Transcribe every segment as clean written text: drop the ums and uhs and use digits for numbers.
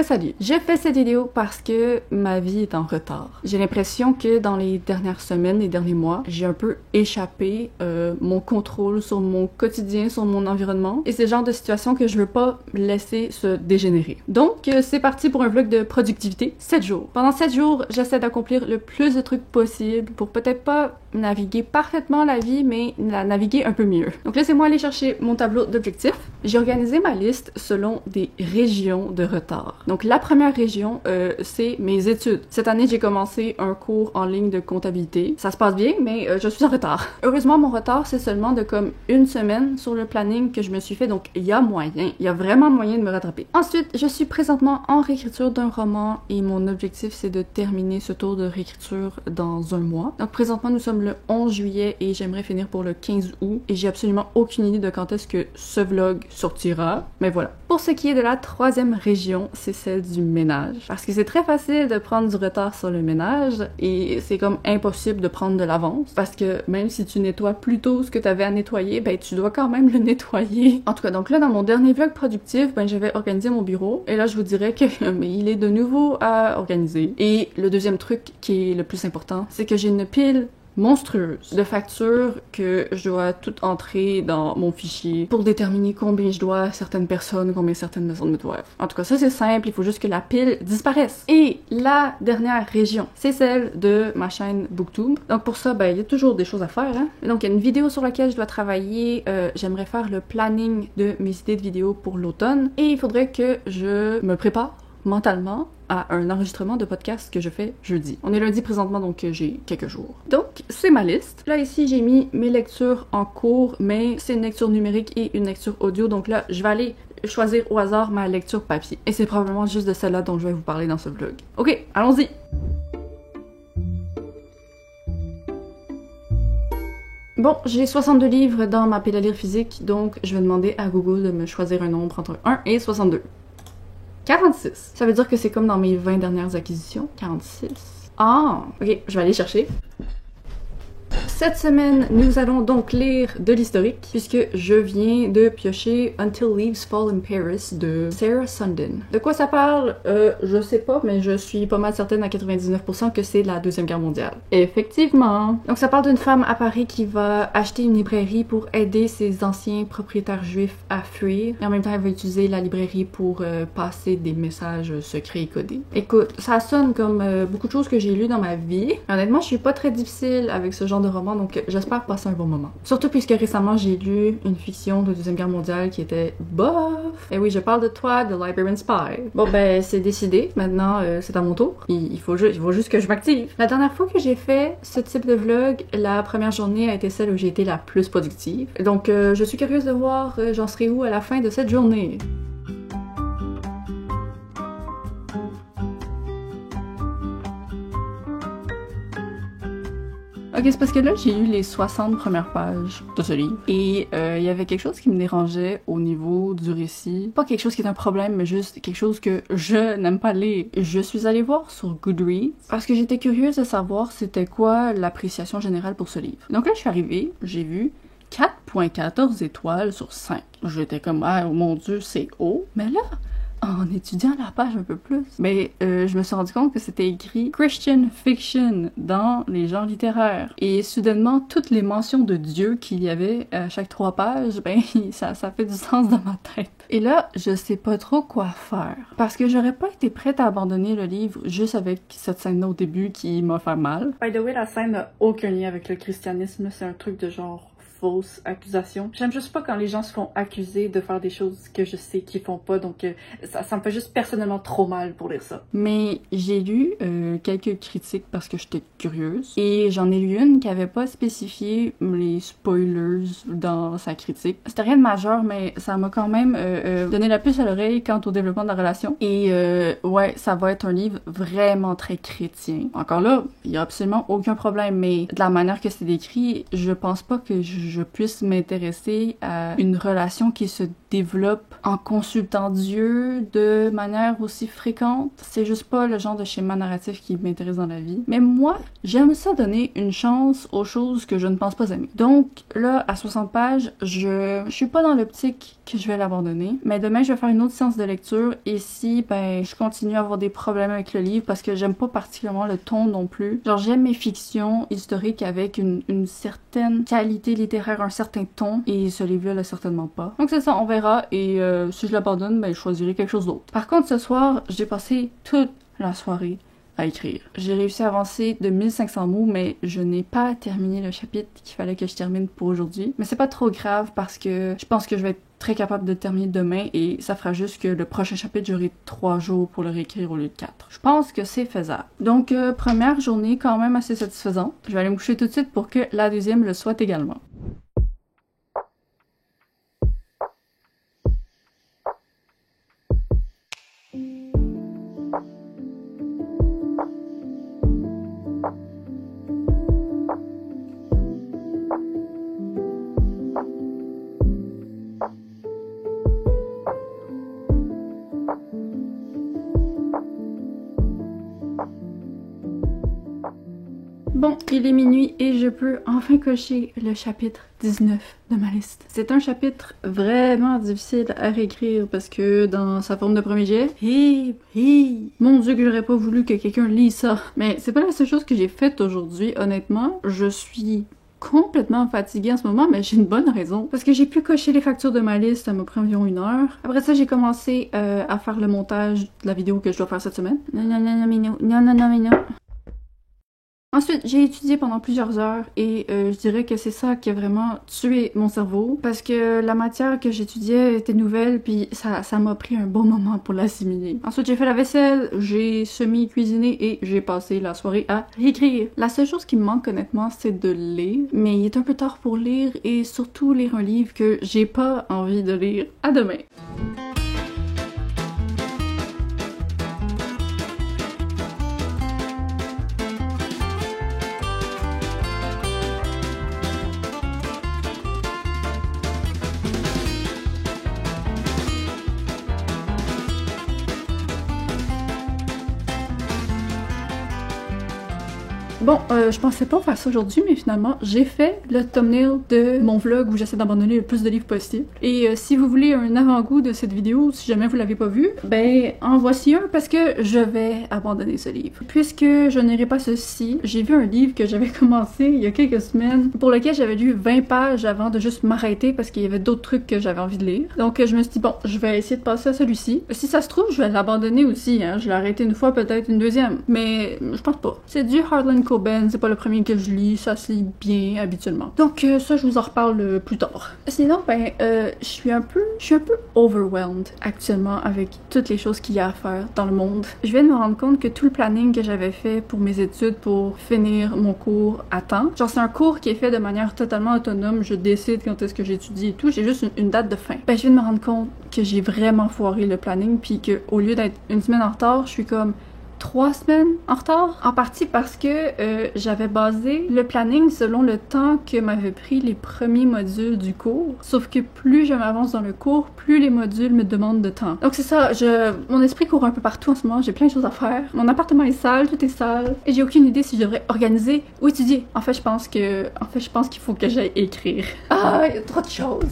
Salut, je fais cette vidéo parce que ma vie est en retard. J'ai l'impression que dans les dernières semaines, les derniers mois, j'ai un peu échappé mon contrôle sur mon quotidien, sur mon environnement. Et c'est le genre de situation que je veux pas laisser se dégénérer. Donc, c'est parti pour un vlog de productivité, 7 jours. Pendant 7 jours, j'essaie d'accomplir le plus de trucs possible pour peut-être pas naviguer parfaitement la vie, mais la naviguer un peu mieux. Donc laissez-moi aller chercher mon tableau d'objectifs. J'ai organisé ma liste selon des régions de retard. Donc la première région, c'est mes études. Cette année, j'ai commencé un cours en ligne de comptabilité. Ça se passe bien, mais je suis en retard. Heureusement, mon retard, c'est seulement de comme une semaine sur le planning que je me suis fait, donc il y a moyen, il y a vraiment moyen de me rattraper. Ensuite, je suis présentement en réécriture d'un roman et mon objectif, c'est de terminer ce tour de réécriture dans un mois. Donc présentement, nous sommes le 11 juillet et j'aimerais finir pour le 15 août et j'ai absolument aucune idée de quand est-ce que ce vlog sortira, mais voilà. Pour ce qui est de la troisième région, c'est celle du ménage. Parce que c'est très facile de prendre du retard sur le ménage et c'est comme impossible de prendre de l'avance parce que même si tu nettoies plus tôt ce que tu avais à nettoyer, ben tu dois quand même le nettoyer. En tout cas, donc là dans mon dernier vlog productif, ben j'avais organisé mon bureau et là je vous dirais que il est de nouveau à organiser. Et le deuxième truc qui est le plus important, c'est que j'ai une pile monstrueuse de factures que je dois tout entrer dans mon fichier pour déterminer combien je dois à certaines personnes, combien certaines personnes me doivent. En tout cas, ça c'est simple, il faut juste que la pile disparaisse. Et la dernière région, c'est celle de ma chaîne Booktube. Donc pour ça, ben il y a toujours des choses à faire, hein. Et donc il y a une vidéo sur laquelle je dois travailler, j'aimerais faire le planning de mes idées de vidéos pour l'automne et il faudrait que je me prépare mentalement à un enregistrement de podcast que je fais jeudi. On est lundi présentement, donc j'ai quelques jours. Donc, c'est ma liste. Là, ici, j'ai mis mes lectures en cours, mais c'est une lecture numérique et une lecture audio, donc là, je vais aller choisir au hasard ma lecture papier. Et c'est probablement juste de celle-là dont je vais vous parler dans ce vlog. Ok, allons-y! Bon, j'ai 62 livres dans ma pile à lire physique, donc je vais demander à Google de me choisir un nombre entre 1 et 62. 46. Ça veut dire que c'est comme dans mes 20 dernières acquisitions. 46. Ah! Ok, je vais aller chercher. Cette semaine, nous allons donc lire de l'historique, puisque je viens de piocher Until Leaves Fall in Paris de Sarah Sundin. De quoi ça parle? Je sais pas, mais je suis pas mal certaine à 99% que c'est la Deuxième Guerre mondiale. Effectivement! Donc ça parle d'une femme à Paris qui va acheter une librairie pour aider ses anciens propriétaires juifs à fuir, et en même temps elle va utiliser la librairie pour passer des messages secrets et codés. Écoute, ça sonne comme beaucoup de choses que j'ai lues dans ma vie. Honnêtement, je suis pas très difficile avec ce genre de roman, donc j'espère passer un bon moment. Surtout puisque récemment j'ai lu une fiction de Deuxième Guerre mondiale qui était bof. Et oui, je parle de toi, de Librarian Spy. Bon ben, c'est décidé. Maintenant, c'est à mon tour. Il faut juste que je m'active. La dernière fois que j'ai fait ce type de vlog, la première journée a été celle où j'ai été la plus productive. Donc, je suis curieuse de voir j'en serai où à la fin de cette journée. Ok, c'est parce que là, j'ai eu les 60 premières pages de ce livre. Et il y avait quelque chose qui me dérangeait au niveau du récit. Pas quelque chose qui est un problème, mais juste quelque chose que je n'aime pas lire. Je suis allée voir sur Goodreads parce que j'étais curieuse de savoir c'était quoi l'appréciation générale pour ce livre. Donc là, je suis arrivée, j'ai vu 4.14 étoiles sur 5. J'étais comme, ah mon Dieu, c'est haut. Mais là, en étudiant la page un peu plus, mais je me suis rendu compte que c'était écrit Christian Fiction dans les genres littéraires. Et soudainement, toutes les mentions de Dieu qu'il y avait à chaque 3 pages, ben ça fait du sens dans ma tête. Et là, je sais pas trop quoi faire. Parce que j'aurais pas été prête à abandonner le livre juste avec cette scène-là au début qui m'a fait mal. By the way, la scène n'a aucun lien avec le christianisme, c'est un truc de genre fausse accusation. J'aime juste pas quand les gens se font accuser de faire des choses que je sais qu'ils font pas, donc ça me fait juste personnellement trop mal pour lire ça. Mais j'ai lu quelques critiques parce que j'étais curieuse, et j'en ai lu une qui avait pas spécifié les spoilers dans sa critique. C'était rien de majeur, mais ça m'a quand même donné la puce à l'oreille quant au développement de la relation. Et ouais, ça va être un livre vraiment très chrétien. Encore là, il y a absolument aucun problème, mais de la manière que c'est décrit, je pense pas que je puisse m'intéresser à une relation qui se développe en consultant Dieu de manière aussi fréquente. C'est juste pas le genre de schéma narratif qui m'intéresse dans la vie. Mais moi, j'aime ça donner une chance aux choses que je ne pense pas aimer. Donc là, à 60 pages, je suis pas dans l'optique que je vais l'abandonner. Mais demain, je vais faire une autre séance de lecture et si, je continue à avoir des problèmes avec le livre parce que j'aime pas particulièrement le ton non plus. Genre, j'aime mes fictions historiques avec une certaine qualité littéraire, un certain ton et ce livre-là l'a certainement pas. Donc c'est ça, on verra et si je l'abandonne, je choisirai quelque chose d'autre. Par contre, ce soir, j'ai passé toute la soirée à écrire. J'ai réussi à avancer de 1500 mots, mais je n'ai pas terminé le chapitre qu'il fallait que je termine pour aujourd'hui. Mais c'est pas trop grave parce que je pense que je vais être très capable de terminer demain et ça fera juste que le prochain chapitre, j'aurai 3 jours pour le réécrire au lieu de 4. Je pense que c'est faisable. Donc, première journée quand même assez satisfaisante. Je vais aller me coucher tout de suite pour que la deuxième le soit également. Bon, il est minuit et je peux enfin cocher le chapitre 19 de ma liste. C'est un chapitre vraiment difficile à réécrire parce que dans sa forme de premier jet, mon Dieu que j'aurais pas voulu que quelqu'un lise ça. Mais c'est pas la seule chose que j'ai faite aujourd'hui, honnêtement. Je suis complètement fatiguée en ce moment, mais j'ai une bonne raison. Parce que j'ai pu cocher les factures de ma liste, ça m'a pris environ 1 heure. Après ça, j'ai commencé à faire le montage de la vidéo que je dois faire cette semaine. Non. Ensuite, j'ai étudié pendant plusieurs heures et je dirais que c'est ça qui a vraiment tué mon cerveau parce que la matière que j'étudiais était nouvelle puis ça m'a pris un bon moment pour l'assimiler. Ensuite, j'ai fait la vaisselle, j'ai semi-cuisiné et j'ai passé la soirée à écrire. La seule chose qui me manque honnêtement, c'est de lire, mais il est un peu tard pour lire et surtout lire un livre que j'ai pas envie de lire. À demain! Bon, je pensais pas faire ça aujourd'hui, mais finalement, j'ai fait le thumbnail de mon vlog où j'essaie d'abandonner le plus de livres possible. Et si vous voulez un avant-goût de cette vidéo, si jamais vous l'avez pas vu, en voici un parce que je vais abandonner ce livre. Puisque je n'irai pas ceci, j'ai vu un livre que j'avais commencé il y a quelques semaines, pour lequel j'avais lu 20 pages avant de juste m'arrêter parce qu'il y avait d'autres trucs que j'avais envie de lire. Donc je me suis dit, bon, je vais essayer de passer à celui-ci. Si ça se trouve, je vais l'abandonner aussi, hein. Je l'ai arrêté une fois, peut-être une deuxième, mais je pense pas. C'est du Harlan Coben, c'est pas le premier que je lis, ça se lit bien habituellement. Donc ça, je vous en reparle plus tard. Sinon, je suis un peu overwhelmed actuellement avec toutes les choses qu'il y a à faire dans le monde. Je viens de me rendre compte que tout le planning que j'avais fait pour mes études, pour finir mon cours à temps, genre c'est un cours qui est fait de manière totalement autonome, je décide quand est-ce que j'étudie et tout, j'ai juste une date de fin. Je viens de me rendre compte que j'ai vraiment foiré le planning, puis que au lieu d'être une semaine en retard, je suis comme 3 semaines en retard, en partie parce que j'avais basé le planning selon le temps que m'avaient pris les premiers modules du cours, sauf que plus je m'avance dans le cours, plus les modules me demandent de temps. Donc c'est ça, mon esprit court un peu partout en ce moment, j'ai plein de choses à faire. Mon appartement est sale, tout est sale, et j'ai aucune idée si je devrais organiser ou étudier. En fait, je pense qu'il faut que j'aille écrire. Ah, il y a trop de choses!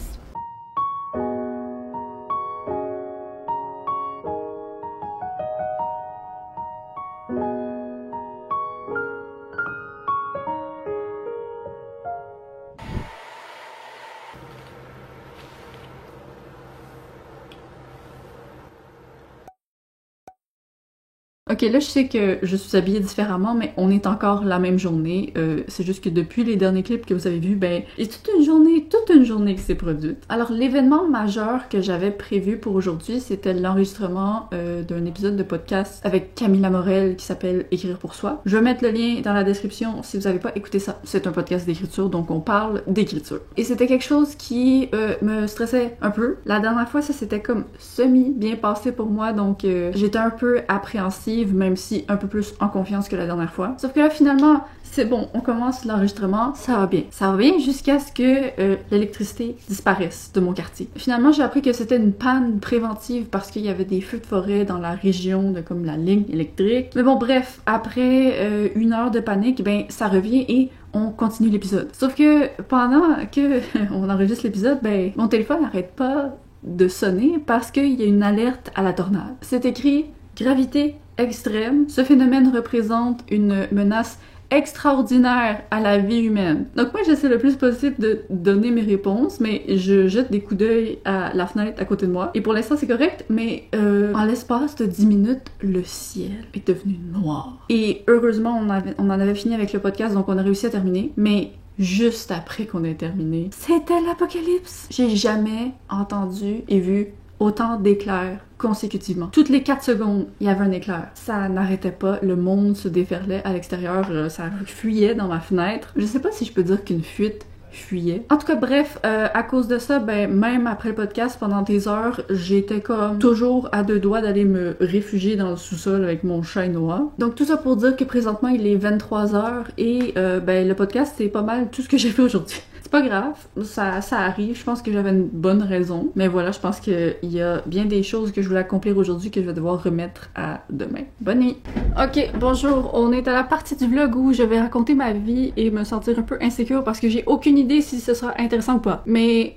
Ok, là je sais que je suis habillée différemment, mais on est encore la même journée. C'est juste que depuis les derniers clips que vous avez vus, il y a toute une journée qui s'est produite. Alors l'événement majeur que j'avais prévu pour aujourd'hui, c'était l'enregistrement d'un épisode de podcast avec Camilla Morel qui s'appelle Écrire pour soi. Je vais mettre le lien dans la description si vous n'avez pas écouté ça. C'est un podcast d'écriture, donc on parle d'écriture. Et c'était quelque chose qui me stressait un peu. La dernière fois, ça s'était comme semi-bien passé pour moi, donc j'étais un peu appréhensive suivre, même si un peu plus en confiance que la dernière fois. Sauf que là, finalement, c'est bon, on commence l'enregistrement, ça va bien. Ça va bien jusqu'à ce que l'électricité disparaisse de mon quartier. Finalement, j'ai appris que c'était une panne préventive parce qu'il y avait des feux de forêt dans la région de comme la ligne électrique. Mais bon, bref, après 1 heure de panique, ben ça revient et on continue l'épisode. Sauf que pendant que on enregistre l'épisode, ben mon téléphone n'arrête pas de sonner parce qu'il y a une alerte à la tornade. C'est écrit gravité extrême. Ce phénomène représente une menace extraordinaire à la vie humaine. Donc moi, j'essaie le plus possible de donner mes réponses, mais je jette des coups d'œil à la fenêtre à côté de moi. Et pour l'instant, c'est correct, mais en l'espace de 10 minutes, le ciel est devenu noir. Et heureusement, on en avait fini avec le podcast, donc on a réussi à terminer, mais juste après qu'on ait terminé, c'était l'apocalypse! J'ai jamais entendu et vu autant d'éclairs consécutivement. Toutes les 4 secondes, il y avait un éclair. Ça n'arrêtait pas, le monde se déferlait à l'extérieur, ça fuyait dans ma fenêtre. Je sais pas si je peux dire qu'une fuite fuyait. En tout cas, bref, à cause de ça, ben même après le podcast, pendant des heures, j'étais comme toujours à 2 doigts d'aller me réfugier dans le sous-sol avec mon chat noir. Donc tout ça pour dire que présentement, il est 23h et ben le podcast, c'est pas mal tout ce que j'ai fait aujourd'hui. C'est pas grave, ça arrive, je pense que j'avais une bonne raison, mais voilà, je pense qu'il y a bien des choses que je voulais accomplir aujourd'hui que je vais devoir remettre à demain. Bonne nuit! Ok, bonjour, on est à la partie du vlog où je vais raconter ma vie et me sentir un peu insécure parce que j'ai aucune idée si ce sera intéressant ou pas. Mais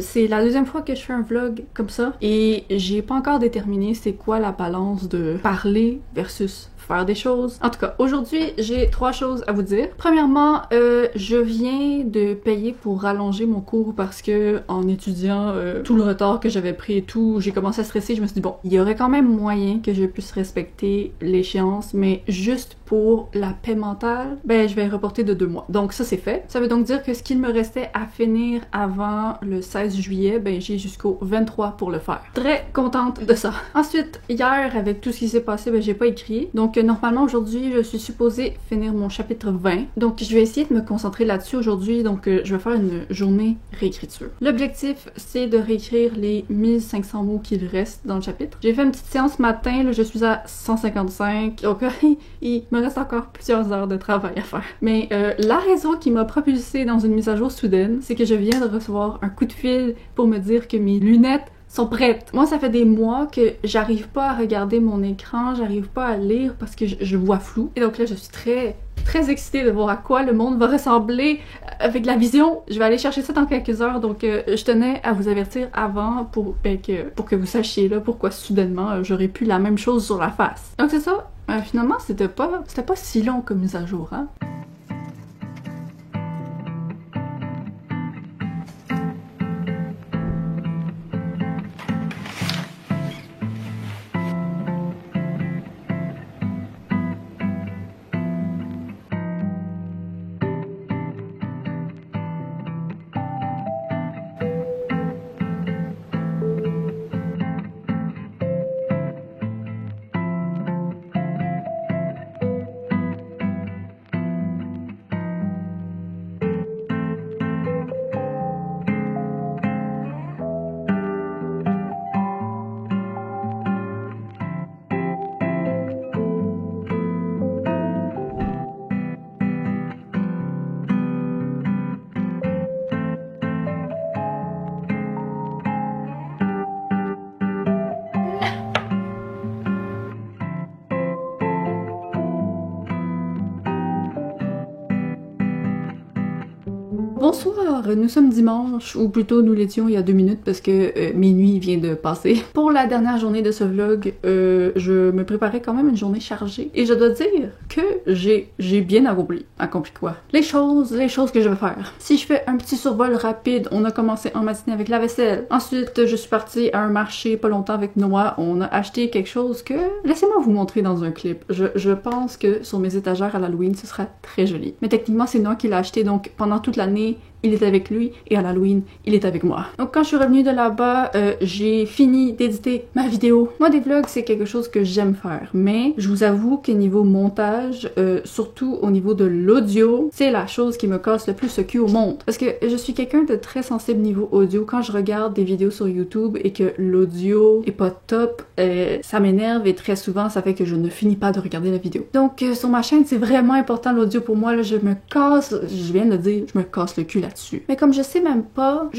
c'est la 2e fois que je fais un vlog comme ça et j'ai pas encore déterminé c'est quoi la balance de parler versus faire des choses. En tout cas, aujourd'hui, j'ai 3 choses à vous dire. Premièrement, je viens de payer pour rallonger mon cours parce que en étudiant tout le retard que j'avais pris et tout, j'ai commencé à stresser. Je me suis dit, bon, il y aurait quand même moyen que je puisse respecter l'échéance, mais juste pour la paix mentale, ben je vais reporter de 2 mois. Donc ça, c'est fait. Ça veut donc dire que ce qu'il me restait à finir avant le 16 juillet, ben j'ai jusqu'au 23 pour le faire. Très contente de ça. Ensuite, hier, avec tout ce qui s'est passé, ben j'ai pas écrit. Donc normalement, aujourd'hui, je suis supposée finir mon chapitre 20. Donc, je vais essayer de me concentrer là-dessus aujourd'hui. Donc, je vais faire une journée réécriture. L'objectif, c'est de réécrire les 1500 mots qu'il reste dans le chapitre. J'ai fait une petite séance matin, là, je suis à 155. Donc, il me reste encore plusieurs heures de travail à faire. Mais la raison qui m'a propulsée dans une mise à jour soudaine, c'est que je viens de recevoir un coup de fil pour me dire que mes lunettes sont prêtes. Moi, ça fait des mois que j'arrive pas à regarder mon écran, j'arrive pas à lire parce que je vois flou. Et donc là, je suis très excitée de voir à quoi le monde va ressembler avec la vision. Je vais aller chercher ça dans quelques heures, donc je tenais à vous avertir avant pour que vous sachiez là pourquoi soudainement j'aurais pu la même chose sur la face. Donc c'est ça. Finalement, c'était pas si long comme mise à jour, hein. Bonsoir, nous sommes dimanche, ou plutôt nous l'étions il y a 2 minutes parce que minuit vient de passer. Pour la dernière journée de ce vlog, je me préparais quand même une journée chargée. Et je dois dire que j'ai bien accompli. Accompli quoi? Les choses que je vais faire. Si je fais un petit survol rapide, on a commencé en matinée avec la vaisselle. Ensuite, je suis partie à un marché pas longtemps avec Noah. On a acheté quelque chose que... Laissez-moi vous montrer dans un clip. Je pense que sur mes étagères à l'Halloween, ce sera très joli. Mais techniquement, c'est Noah qui l'a acheté, donc pendant toute l'année, il est avec lui et à l'Halloween, il est avec moi. Donc quand je suis revenue de là-bas, j'ai fini d'éditer ma vidéo. Moi, des vlogs, c'est quelque chose que j'aime faire, mais je vous avoue que niveau montage, surtout au niveau de l'audio, c'est la chose qui me casse le plus le cul au monde. Parce que je suis quelqu'un de très sensible niveau audio. Quand je regarde des vidéos sur YouTube et que l'audio est pas top, ça m'énerve et très souvent, ça fait que je ne finis pas de regarder la vidéo. Donc sur ma chaîne, c'est vraiment important l'audio pour moi. Là, je viens de le dire, je me casse le cul là-dessus. Mais comme je sais même pas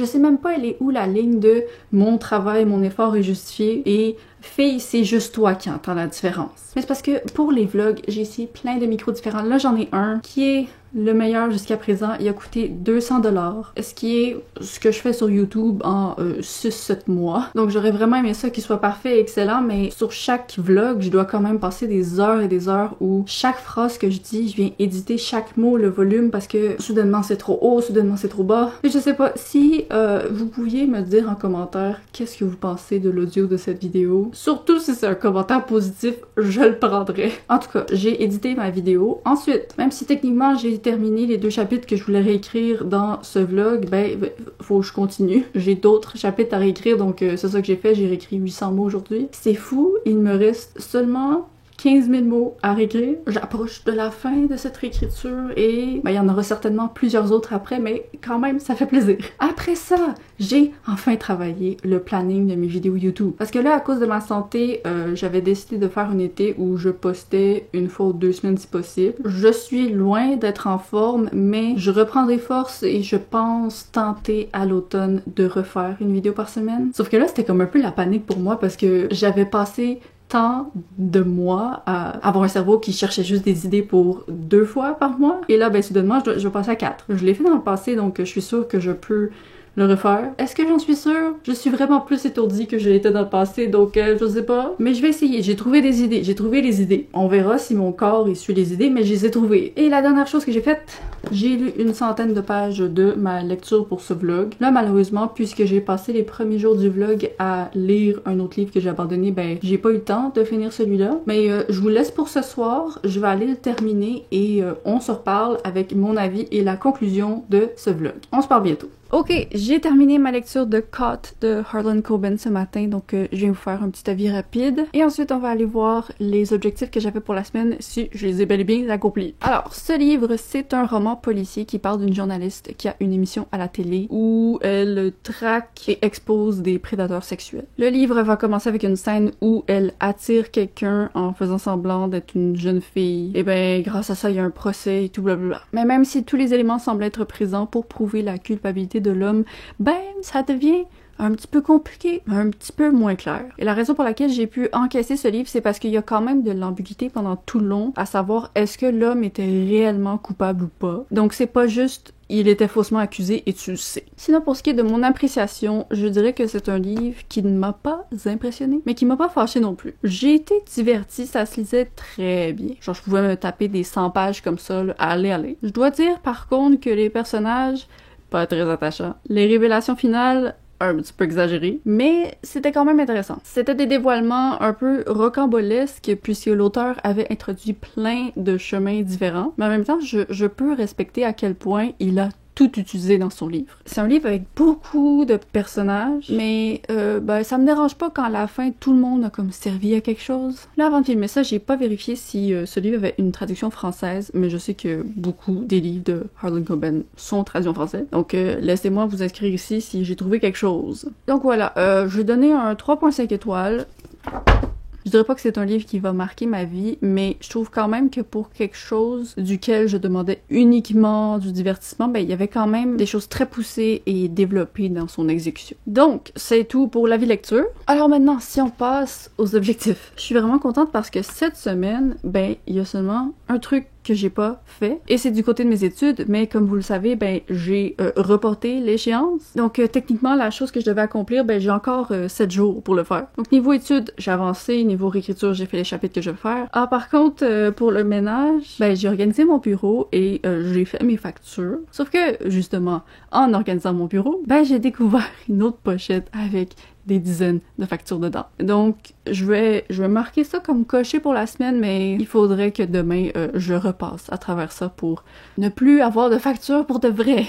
elle est où la ligne de mon travail, mon effort est justifié et fille, c'est juste toi qui entends la différence. Mais c'est parce que pour les vlogs, j'ai essayé plein de micros différents. Là, j'en ai un qui est le meilleur jusqu'à présent. Il a coûté 200 $, ce qui est ce que je fais sur YouTube en 6-7 mois. Donc j'aurais vraiment aimé ça qu'il soit parfait et excellent, mais sur chaque vlog, je dois quand même passer des heures et des heures où chaque phrase que je dis, je viens éditer chaque mot, le volume, parce que soudainement c'est trop haut, soudainement c'est trop bas. Et je sais pas, si vous pouviez me dire en commentaire qu'est-ce que vous pensez de l'audio de cette vidéo. Surtout si c'est un commentaire positif, je le prendrais. En tout cas, j'ai édité ma vidéo. Ensuite, même si techniquement j'ai terminé les 2 chapitres que je voulais réécrire dans ce vlog, ben faut que je continue. J'ai d'autres chapitres à réécrire, donc c'est ça que j'ai fait. J'ai réécrit 800 mots aujourd'hui. C'est fou, il me reste seulement 15 000 mots à réécrire. J'approche de la fin de cette réécriture et il y en aura certainement plusieurs autres après, mais quand même, ça fait plaisir. Après ça, j'ai enfin travaillé le planning de mes vidéos YouTube. Parce que là, à cause de ma santé, j'avais décidé de faire un été où je postais 1 fois ou 2 semaines si possible. Je suis loin d'être en forme, mais je reprends des forces et je pense tenter à l'automne de refaire une vidéo par semaine. Sauf que là, c'était comme un peu la panique pour moi parce que j'avais passé tant de mois à avoir un cerveau qui cherchait juste des idées pour 2 fois par mois. Et là, ben soudainement, je vais passer à 4. Je l'ai fait dans le passé, donc je suis sûre que je peux le refaire. Est-ce que j'en suis sûre? Je suis vraiment plus étourdie que je l'étais dans le passé, donc je sais pas. Mais je vais essayer. J'ai trouvé des idées. J'ai trouvé les idées. On verra si mon corps il suit les idées, mais je les ai trouvées. Et la dernière chose que j'ai faite, j'ai lu 100 de pages de ma lecture pour ce vlog. Là, malheureusement, puisque j'ai passé les premiers jours du vlog à lire un autre livre que j'ai abandonné, ben j'ai pas eu le temps de finir celui-là. Mais je vous laisse pour ce soir. Je vais aller le terminer et on se reparle avec mon avis et la conclusion de ce vlog. On se parle bientôt. Ok, j'ai terminé ma lecture de Caught de Harlan Coben ce matin, donc je viens vous faire un petit avis rapide. Et ensuite, on va aller voir les objectifs que j'avais pour la semaine, si je les ai bel et bien accomplis. Alors, ce livre, c'est un roman policier qui parle d'une journaliste qui a une émission à la télé où elle traque et expose des prédateurs sexuels. Le livre va commencer avec une scène où elle attire quelqu'un en faisant semblant d'être une jeune fille. Et ben, grâce à ça, il y a un procès et tout blablabla. Mais même si tous les éléments semblent être présents pour prouver la culpabilité de l'homme, ben ça devient un petit peu compliqué, un petit peu moins clair. Et la raison pour laquelle j'ai pu encaisser ce livre, c'est parce qu'il y a quand même de l'ambiguïté pendant tout le long, à savoir est-ce que l'homme était réellement coupable ou pas. Donc c'est pas juste il était faussement accusé et tu le sais. Sinon, pour ce qui est de mon appréciation, je dirais que c'est un livre qui ne m'a pas impressionné, mais qui m'a pas fâché non plus. J'ai été divertie, ça se lisait très bien. Genre, je pouvais me taper des 100 pages comme ça, là, allez. Je dois dire, par contre, que les personnages pas très attachant. Les révélations finales, un petit peu exagérées, mais c'était quand même intéressant. C'était des dévoilements un peu rocambolesques puisque l'auteur avait introduit plein de chemins différents, mais en même temps, je peux respecter à quel point il a tout utilisé dans son livre. C'est un livre avec beaucoup de personnages, mais ben, ça me dérange pas quand à la fin tout le monde a comme servi à quelque chose. Là, avant de filmer ça, j'ai pas vérifié si ce livre avait une traduction française, mais je sais que beaucoup des livres de Harlan Coben sont traduits en français. Donc laissez-moi vous inscrire ici si j'ai trouvé quelque chose. Donc voilà, je vais donner un 3.5 étoiles. Je dirais pas que c'est un livre qui va marquer ma vie, mais je trouve quand même que pour quelque chose duquel je demandais uniquement du divertissement, ben il y avait quand même des choses très poussées et développées dans son exécution. Donc, c'est tout pour l'avis lecture. Alors maintenant, si on passe aux objectifs. Je suis vraiment contente parce que cette semaine, ben il y a seulement un truc que j'ai pas fait. Et c'est du côté de mes études, mais comme vous le savez, ben j'ai reporté l'échéance. Donc techniquement, la chose que je devais accomplir, ben j'ai encore 7 jours pour le faire. Donc niveau études, j'ai avancé, niveau réécriture, j'ai fait les chapitres que je veux faire. Ah par contre, pour le ménage, ben j'ai organisé mon bureau et j'ai fait mes factures. Sauf que, justement, en organisant mon bureau, ben j'ai découvert une autre pochette avec des dizaines de factures dedans. Donc, je vais marquer ça comme coché pour la semaine, mais il faudrait que demain, je repasse à travers ça pour ne plus avoir de factures pour de vrai.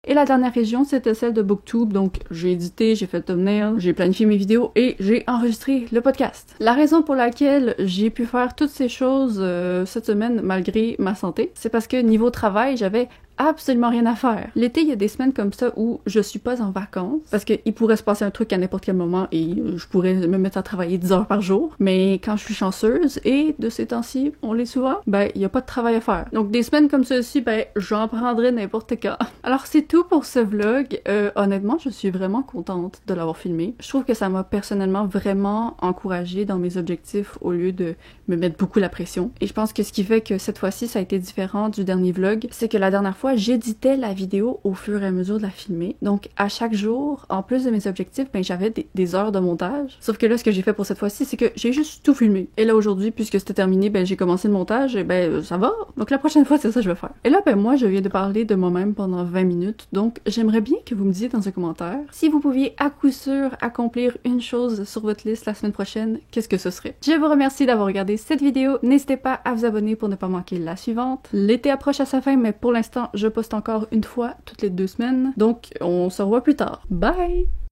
Et la dernière région, c'était celle de Booktube, donc j'ai édité, j'ai fait le thumbnail, j'ai planifié mes vidéos et j'ai enregistré le podcast. La raison pour laquelle j'ai pu faire toutes ces choses cette semaine malgré ma santé, c'est parce que niveau travail, j'avais absolument rien à faire. L'été, il y a des semaines comme ça où je suis pas en vacances parce qu'il pourrait se passer un truc à n'importe quel moment et je pourrais me mettre à travailler 10 heures par jour. Mais quand je suis chanceuse, et de ces temps-ci, on l'est souvent, ben, il y a pas de travail à faire. Donc des semaines comme celle-ci, ben, j'en prendrai n'importe quand. Alors c'est tout pour ce vlog. Honnêtement, je suis vraiment contente de l'avoir filmé. Je trouve que ça m'a personnellement vraiment encouragée dans mes objectifs au lieu de me mettre beaucoup la pression. Et je pense que ce qui fait que cette fois-ci, ça a été différent du dernier vlog, c'est que la dernière fois, j'éditais la vidéo au fur et à mesure de la filmer. Donc, à chaque jour, en plus de mes objectifs, ben, j'avais des heures de montage. Sauf que là, ce que j'ai fait pour cette fois-ci, c'est que j'ai juste tout filmé. Et là, aujourd'hui, puisque c'était terminé, ben, j'ai commencé le montage, et ben, ça va. Donc, la prochaine fois, c'est ça que je vais faire. Et là, ben, moi, je viens de parler de moi-même pendant 20 minutes. Donc, j'aimerais bien que vous me disiez dans un commentaire si vous pouviez à coup sûr accomplir une chose sur votre liste la semaine prochaine, qu'est-ce que ce serait? Je vous remercie d'avoir regardé cette vidéo. N'hésitez pas à vous abonner pour ne pas manquer la suivante. L'été approche à sa fin, mais pour l'instant, je poste encore une fois toutes les 2 semaines. Donc, on se revoit plus tard. Bye!